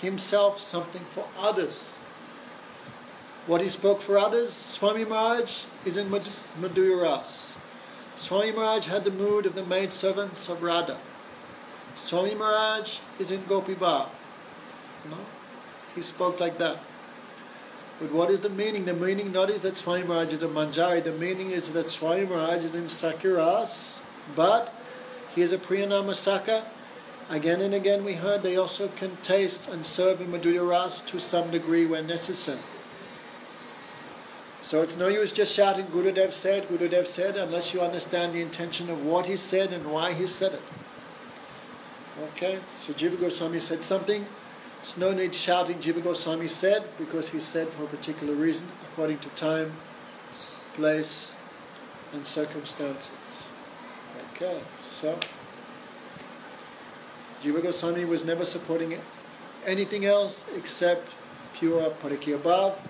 himself, something for others. What he spoke for others, Swami Maharaj is in Madhurya Ras. Swami Maharaj had the mood of the maidservants of Radha. Swami Maharaj is in Gopi Bhav. No? He spoke like that. But what is the meaning? The meaning not is that Swami Maharaj is a Manjari. The meaning is that Swami Maharaj is in Sakya-ras, but he is a Priyanama Saka. Again and again we heard they also can taste and serve in Madhurya Ras to some degree when necessary. So it's no use just shouting Gurudev said, unless you understand the intention of what he said and why he said it. Okay, so Jiva Goswami said something. There's no need shouting Jiva Goswami said, because he said for a particular reason, according to time, place, and circumstances. Okay, so Jiva Goswami was never supporting anything else except pure Parikya Bhav,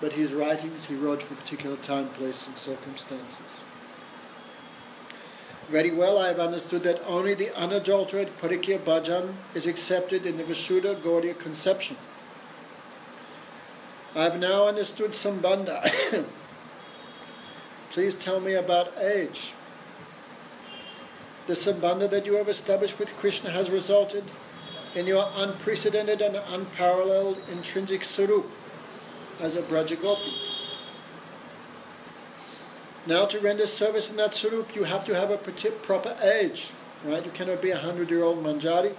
but his writings he wrote for a particular time, place, and circumstances. Very well, I have understood that only the unadulterated Parikya Bhajan is accepted in the Vishuddha Gaudiya conception. I have now understood Sambandha. Please tell me about age. The Sambandha that you have established with Krishna has resulted in your unprecedented and unparalleled intrinsic sarup as a Brajagopi. Now to render service in that sarup, you have to have a proper age, right? You cannot be a 100-year-old Manjari.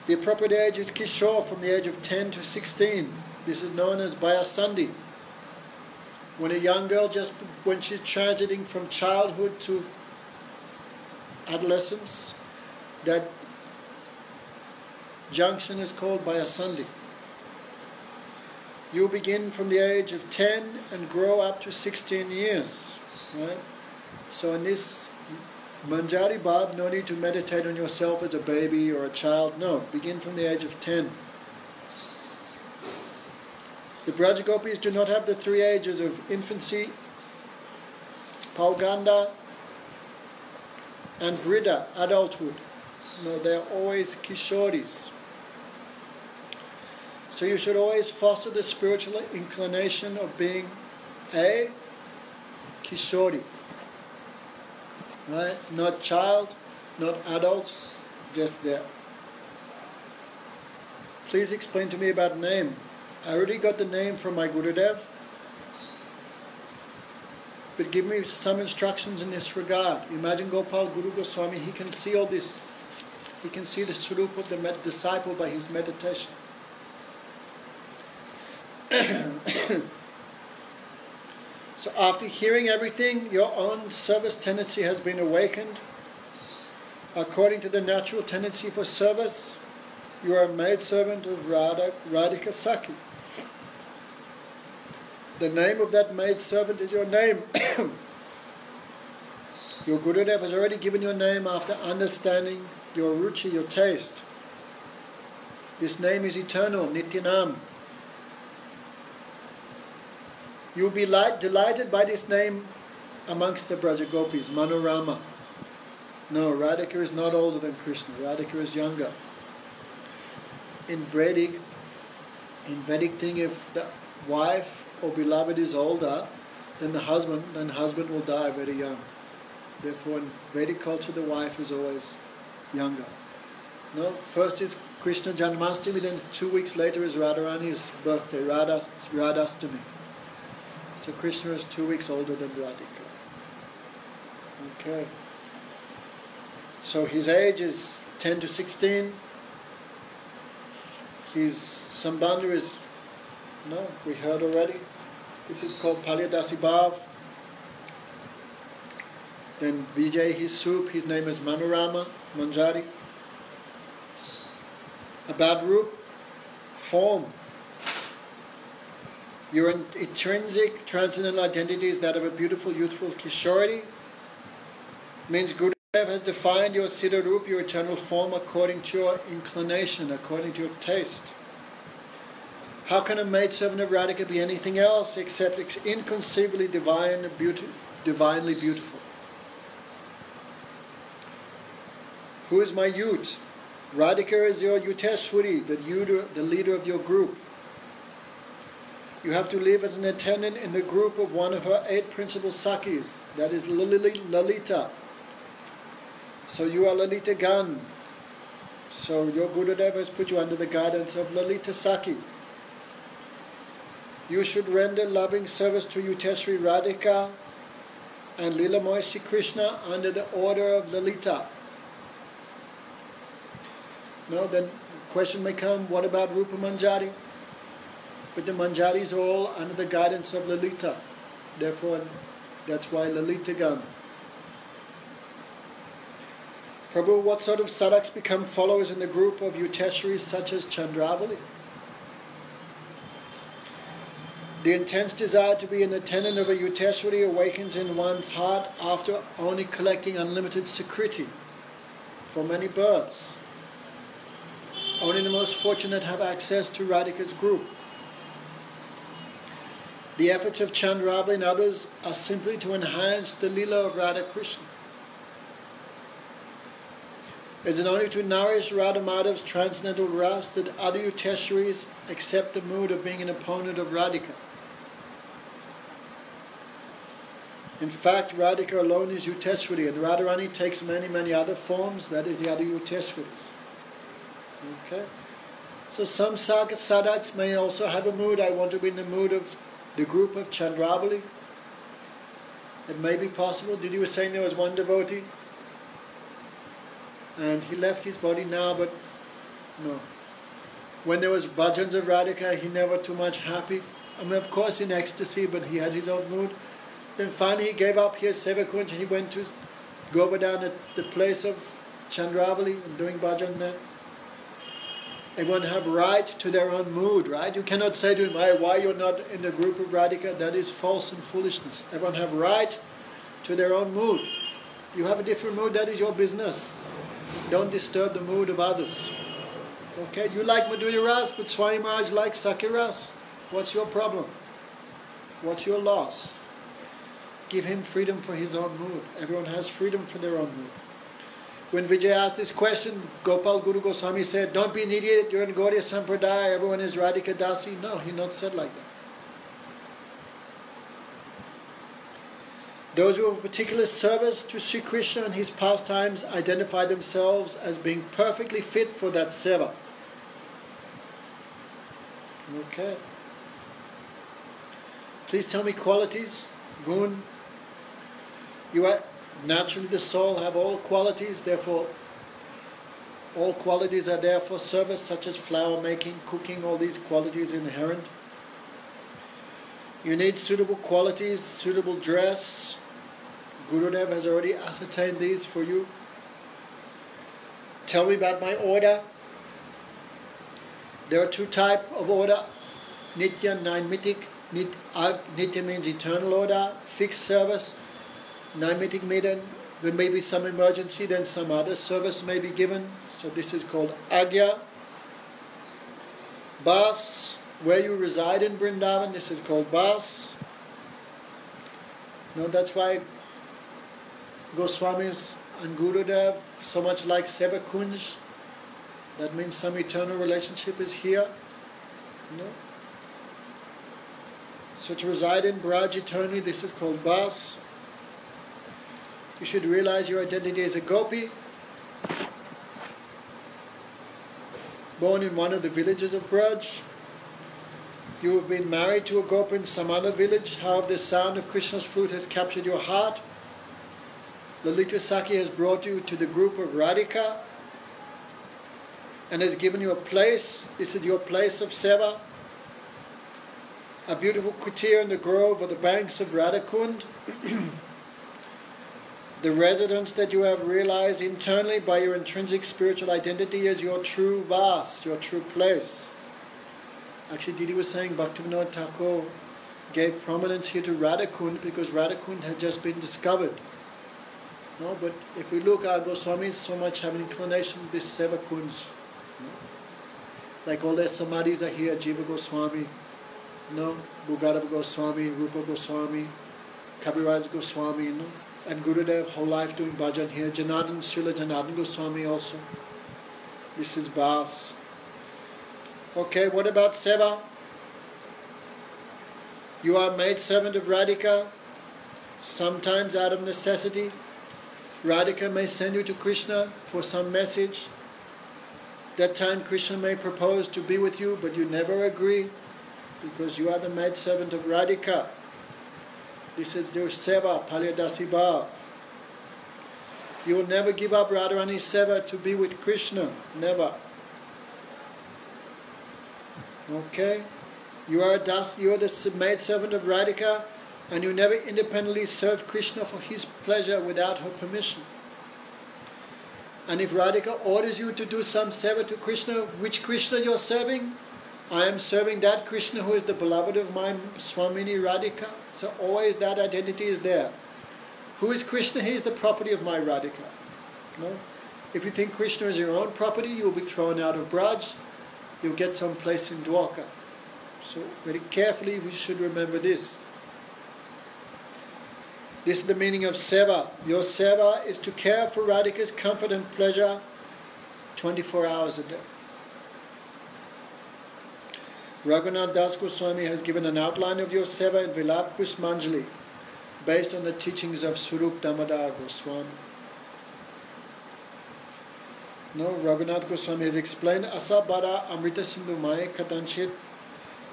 The appropriate age is Kishore, from the age of 10 to 16. This is known as Bayasandi. When a young girl, just when she's transiting from childhood to adolescence, that junction is called Bayasandi. You begin from the age of 10 and grow up to 16 years, right? So in this Manjari Bhav, no need to meditate on yourself as a baby or a child. No, begin from the age of 10. The Brajagopis do not have the three ages of infancy, Pauganda, and Brida, adulthood. No, they are always Kishoris. So you should always foster the spiritual inclination of being a Kishori. Right? Not child, not adult, just there. Please explain to me about name. I already got the name from my Gurudev, but give me some instructions in this regard. Imagine Gopal Guru Goswami, he can see all this. He can see the swarup of the disciple by his meditation. So after hearing everything, your own service tendency has been awakened. According to the natural tendency for service, you are a maidservant of Radhika Sakhi. The name of that maidservant is your name. Your Gurudev has already given your name after understanding your ruchi, your taste. This name is eternal, Nityanam. You'll be delighted by this name amongst the Brajagopis, Manorama. No, Radhika is not older than Krishna. Radhika is younger. In Vedic thing, if the wife or beloved is older than the husband will die very young. Therefore, in Vedic culture, the wife is always younger. No, first is Krishna Janmastami, then 2 weeks later is Radharani's birthday, Radhastami. So Krishna is 2 weeks older than Radhika. Okay. So his age is 10 to 16. His Sambandha is, no, we heard already. This is called Palyadasi Bhav. Then Vijay, his soup, his name is Manorama, Manjari. About Rup, form. Your intrinsic transcendental identity is that of a beautiful, youthful Kishori. Means Gurudev has defined your Siddha Rup, your eternal form, according to your inclination, according to your taste. How can a maidservant of Radhika be anything else except inconceivably divinely beautiful? Who is my Yut? Radhika is your Yuteshwari, the leader of your group. You have to live as an attendant in the group of one of her 8 principal Sakis, that is Lalita. So you are Lalita Gan. So your Gurudev has put you under the guidance of Lalita Saki. You should render loving service to Yuteshri Radhika and Leelamoy Shri Krishna under the order of Lalita. No, then the question may come, what about Rupa Manjari? But the Manjaris are all under the guidance of Lalita. Therefore, that's why Lalita Gam. Prabhu, what sort of sadhaks become followers in the group of Yuteshris such as Chandravali? The intense desire to be an attendant of a Yuteshwari awakens in one's heart after only collecting unlimited Sukriti for many births. Only the most fortunate have access to Radhika's group. The efforts of Chandravali and others are simply to enhance the Leela of Radha Krishna. Is it only to nourish Radha Madhav's transcendental ras that other Yuteshwaris accept the mood of being an opponent of Radhika? In fact, Radhika alone is Yuteshwari, and Radharani takes many, many other forms, that is the other Yuteshwaris. Okay? So some sadhaks may also have a mood, I want to be in the mood of the group of Chandravali. It may be possible. Didi was saying there was one devotee, and he left his body now, but no. When there was bhajans of Radhika, he never too much happy. I mean, of course in ecstasy, but he had his own mood. Then finally he gave up his Sevakunj and he went to Govardhan at the place of Chandravali and doing bhajan there. Everyone have right to their own mood, right? You cannot say to him, why you're not in the group of Radhika? That is false and foolishness. Everyone have right to their own mood. You have a different mood, that is your business. Don't disturb the mood of others. Okay, you like Madhurya Ras, but Swami Maharaj likes Sakya Ras. What's your problem? What's your loss? Give him freedom for his own mood. Everyone has freedom for their own mood. When Vijay asked this question, Gopal Guru Goswami said, don't be an idiot, you're in Gaudiya Sampradaya, everyone is Radhika Dasi. No, he not said like that. Those who have particular service to Sri Krishna and his pastimes identify themselves as being perfectly fit for that seva. Okay. Please tell me qualities, gun. You are naturally the soul have all qualities, therefore all qualities are there for service, such as flower making, cooking, all these qualities inherent. You need suitable qualities, suitable dress. Gurudev has already ascertained these for you. Tell me about my order. There are two types of order, Nitya, Naimitic. Nitya means eternal order, fixed service. Naimitic means there may be some emergency, then some other service may be given. So this is called Agya. Bas, where you reside in Vrindavan, this is called Bas. No, that's why Goswamis and Gurudev so much like Seva Kunj. That means some eternal relationship is here. No? So to reside in Braj eternally, this is called Bas. You should realize your identity as a gopi, born in one of the villages of Braj. You have been married to a gopi in some other village. However, the sound of Krishna's flute has captured your heart. Lalita Sakhi has brought you to the group of Radhika and has given you a place. This is your place of seva. A beautiful kutir in the grove or the banks of Radhakund. The residence that you have realized internally by your intrinsic spiritual identity is your true vas, your true place. Actually, Didi was saying Bhaktivinoda Thakur gave prominence here to Radhakund because Radhakund had just been discovered. No, but if we look, our Goswamis so much have an inclination to this Seva Kunj. No? Like all their samadhis are here, Jiva Goswami, no, Bhugadava Goswami, Rupa Goswami, Kaviraj Goswami, no? And Gurudev, whole life doing bhajan here. Janardhan, Srila Janardhan Goswami also. This is Bas. Okay, what about Seva? You are made servant of Radhika, sometimes out of necessity. Radhika may send you to Krishna for some message. That time Krishna may propose to be with you, but you never agree. because you are the maidservant of Radhika. This is your seva, Palyadasi Bhav. You will never give up Radharani's seva to be with Krishna, never. Okay? You are the maidservant of Radhika, and you never independently serve Krishna for his pleasure without her permission. And if Radhika orders you to do some seva to Krishna, which Krishna you're serving? I am serving that Krishna who is the beloved of my Swamini Radhika. So always that identity is there. Who is Krishna? He is the property of my Radhika. No? If you think Krishna is your own property, you will be thrown out of Braj. You'll get some place in Dwarka. So very carefully we should remember this. This is the meaning of seva. Your seva is to care for Radhika's comfort and pleasure 24 hours a day. Raghunath Das Goswami has given an outline of your seva in Vilap Pushpanjali based on the teachings of Swarup Damodar Goswami. No, Raghunath Goswami has explained Asabara Amrita Sindhu Maya Katanchit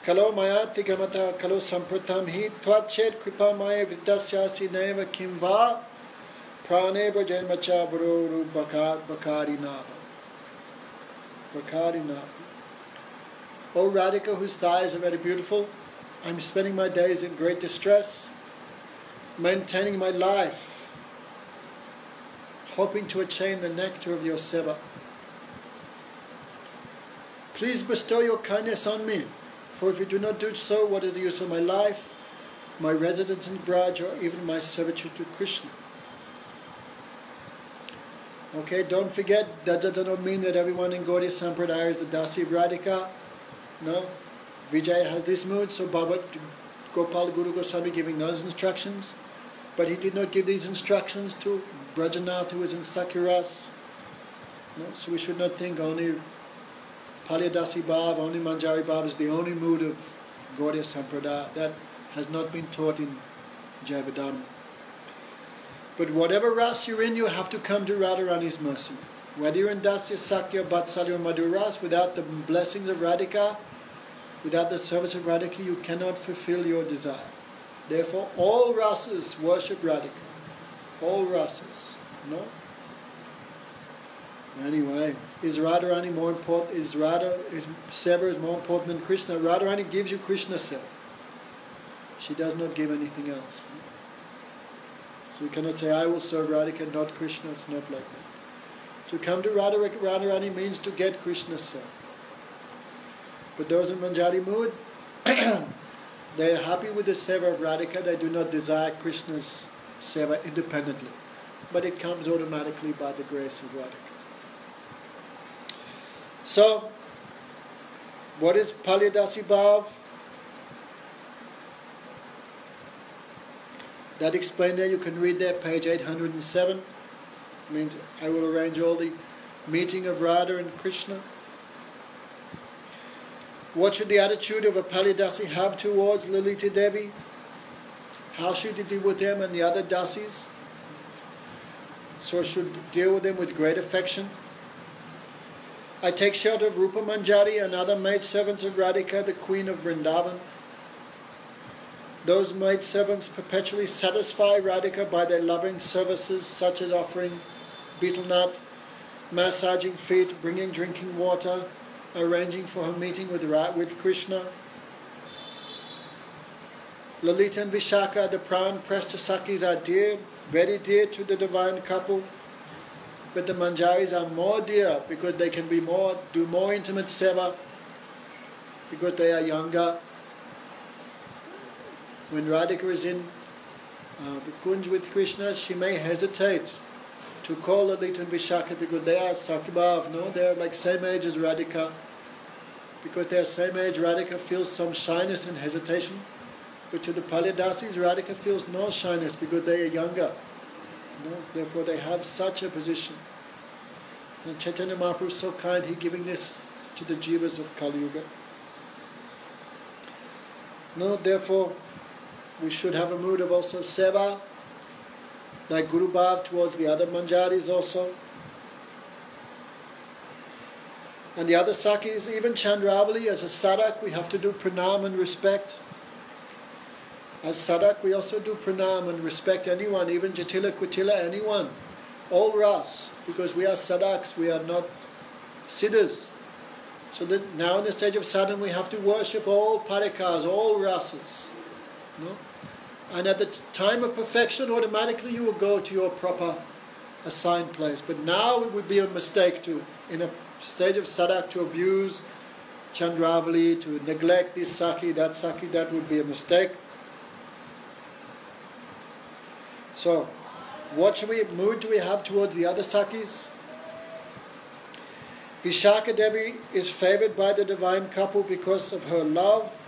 Kalo Maya Tigamata Kalo Sampratam Hi Twachet Kripa Maya Vidasyasi Neva Kimva Praneba Jaimacha Varuru Bakari Nava. Bakari Nava. O Radhika, whose thighs are very beautiful, I'm spending my days in great distress, maintaining my life, hoping to attain the nectar of your seva. Please bestow your kindness on me, for if you do not do so, what is the use of my life, my residence in Braj, or even my servitude to Krishna? Okay, don't forget, that does not mean that everyone in Gaudiya Sampradaya is the Dasi of Radhika. No, Vijay has this mood, so Baba Gopal Guru Goswami giving those instructions, but he did not give these instructions to Brajanath, who is in Sakiras. No, so we should not think only Palyadasi Bhav, only Manjari Bhav is the only mood of Gaudiya Sampradaya. That has not been taught in Jaiva-Dharma. But whatever ras you're in, you have to come to Radharani's mercy. Whether you're in Dasya, Sakya, Vatsalya or Madhuras, without the blessings of Radhika, without the service of Radhika, you cannot fulfill your desire. Therefore, all rasas worship Radhika. All rasas. No? Anyway, is Radharani more important? Is seva is more important than Krishna? Radharani gives you Krishna seva. She does not give anything else. So you cannot say, I will serve Radhika, not Krishna. It's not like that. To come to Radharani means to get Krishna's seva. But those in Manjari mood, they are happy with the seva of Radhika. They do not desire Krishna's seva independently. But it comes automatically by the grace of Radhika. So, what is Palyadasi Bhav? That explained there, you can read there, page 807. Means I will arrange all the meeting of Radha and Krishna. What should the attitude of a Palyadasi have towards Lalita Devi? How should he deal with them and the other dasis? So should deal with them with great affection. I take shelter of Rupa Manjari and other maidservants of Radhika, the Queen of Vrindavan. Those maidservants perpetually satisfy Radhika by their loving services, such as offering betel nut, massaging feet, bringing drinking water, arranging for her meeting with Krishna. Lalita and Vishaka, the Pran Preshta Sakis, are dear, very dear to the divine couple, but the Manjaris are more dear because they can do more intimate seva, because they are younger. When Radhika is in the Kunj with Krishna, she may hesitate to call Lalita and Vishaka because they are Sakibhav, no? They are like same age as Radhika. Because they are same age, Radhika feels some shyness and hesitation. But to the Palyadasis, Radhika feels no shyness because they are younger. No? Therefore they have such a position. And Chaitanya Mahaprabhu is so kind, he giving this to the jivas of Kali Yuga. No, therefore we should have a mood of also seva, like Guru Bhav towards the other Manjaris also. And the other sakis, even Chandravali, as a sadhak, we have to do pranam and respect. As sadhak, we also do pranam and respect anyone, even Jatila, Kutila, anyone. All ras, because we are sadhaks, we are not siddhas. So that now in the stage of sadhana, we have to worship all parikas, all rasas. No? And at the time of perfection, automatically you will go to your proper assigned place. But now it would be a mistake to, in a stage of sadhak, to abuse Chandravali, to neglect this saki, that would be a mistake. So, what mood do we have towards the other sakis? Vishaka Devi is favored by the divine couple because of her love,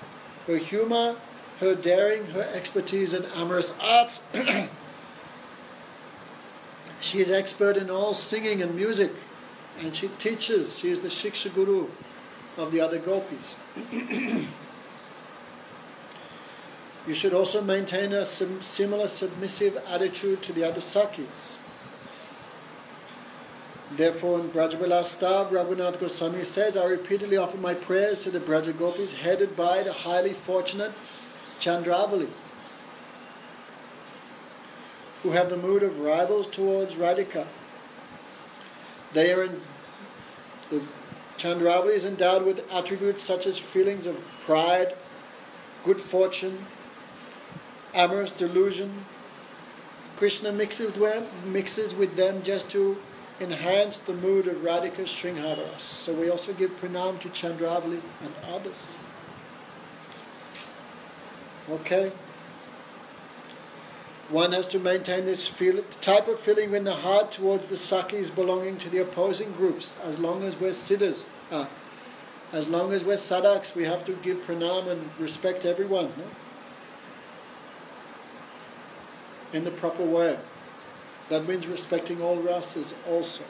her humor, her daring, her expertise in amorous arts. She is expert in all singing and music, and she teaches. She is the Shiksha Guru of the other gopis. You should also maintain a similar submissive attitude to the other sakis. Therefore, in Braj-Vilas Stav, Raghunath Goswami says, I repeatedly offer my prayers to the Braja Gopis headed by the highly fortunate Chandravali, who have the mood of rivals towards Radhika. They are the Chandravali is endowed with attributes such as feelings of pride, good fortune, amorous delusion. Krishna mixes with them just to enhance the mood of Radhika's Srngara-rasa. So we also give pranam to Chandravali and others. Okay? One has to maintain this type of feeling in the heart towards the sakis belonging to the opposing groups. As long as we're siddhas, as long as we're sadhaks, we have to give pranam and respect everyone, no? In the proper way. That means respecting all rasas also.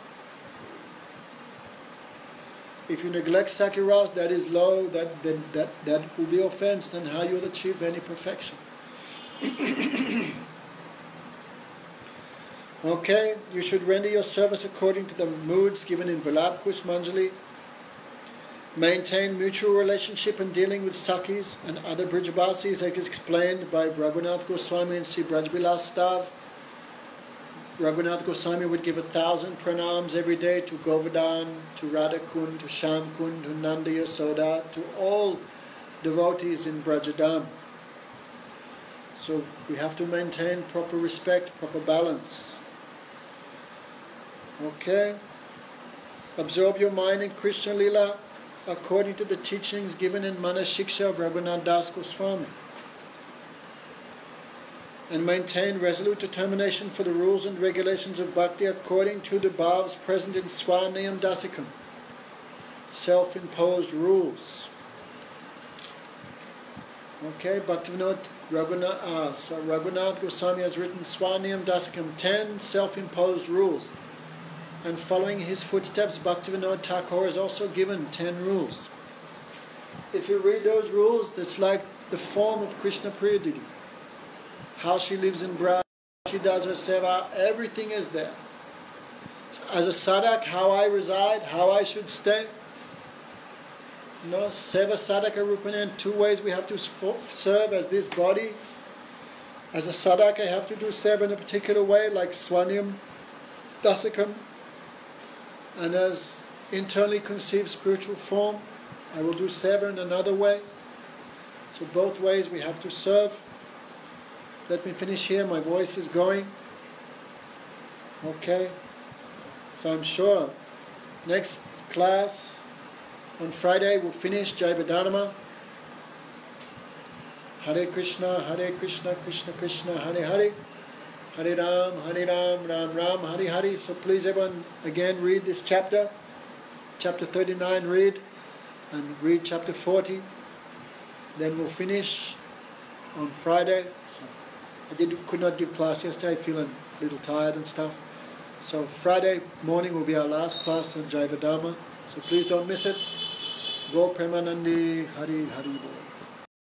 If you neglect Sakiras, that is low, that will be offense, then how you'll achieve any perfection. Okay, you should render your service according to the moods given in Vilap Kusmanjali. Maintain mutual relationship in dealing with Sakis and other Brijavasis, as explained by Raghunath Goswami in Sri Braj-Vilas Stav. Raghunath Goswami would give 1,000 pranams every day to Govardhan, to Radhakund, to Shamkund, to Nanda Yasoda, to all devotees in Brajadam. So we have to maintain proper respect, proper balance. Okay? Absorb your mind in Krishna Lila according to the teachings given in Manashiksha of Raghunath Das Goswami. And maintain resolute determination for the rules and regulations of bhakti according to the bhavs present in Swanayam Dasikam, self-imposed rules. Okay, Raghunath Goswami has written Swanayam Dasikam, 10 self-imposed rules. And following his footsteps, Bhaktivinoda Thakur has also given 10 rules. If you read those rules, it's like the form of Krishna Priyadidi. How she lives in Braj, how she does her seva, everything is there. As a sadhak, how I reside, how I should stay. You know, seva sadhaka rupana, in 2 ways we have to serve as this body. As a sadhak, I have to do seva in a particular way, like Swanayam Dasikam. And as internally conceived spiritual form, I will do seva in another way. So both ways we have to serve. Let me finish here, my voice is going. Okay. So I'm sure next class on Friday we'll finish Jaiva-Dharma. Hare Krishna, Krishna Krishna, Hare Hare. Hare Ram, Ram Ram, Hare Hare. So please everyone again read this chapter. Chapter 39 read. And read chapter 40. Then we'll finish on Friday. So I could not give class yesterday, feeling a little tired and stuff. So Friday morning will be our last class on Jaiva-Dharma. So please don't miss it. Go Premanandi, Hari Hari Bol.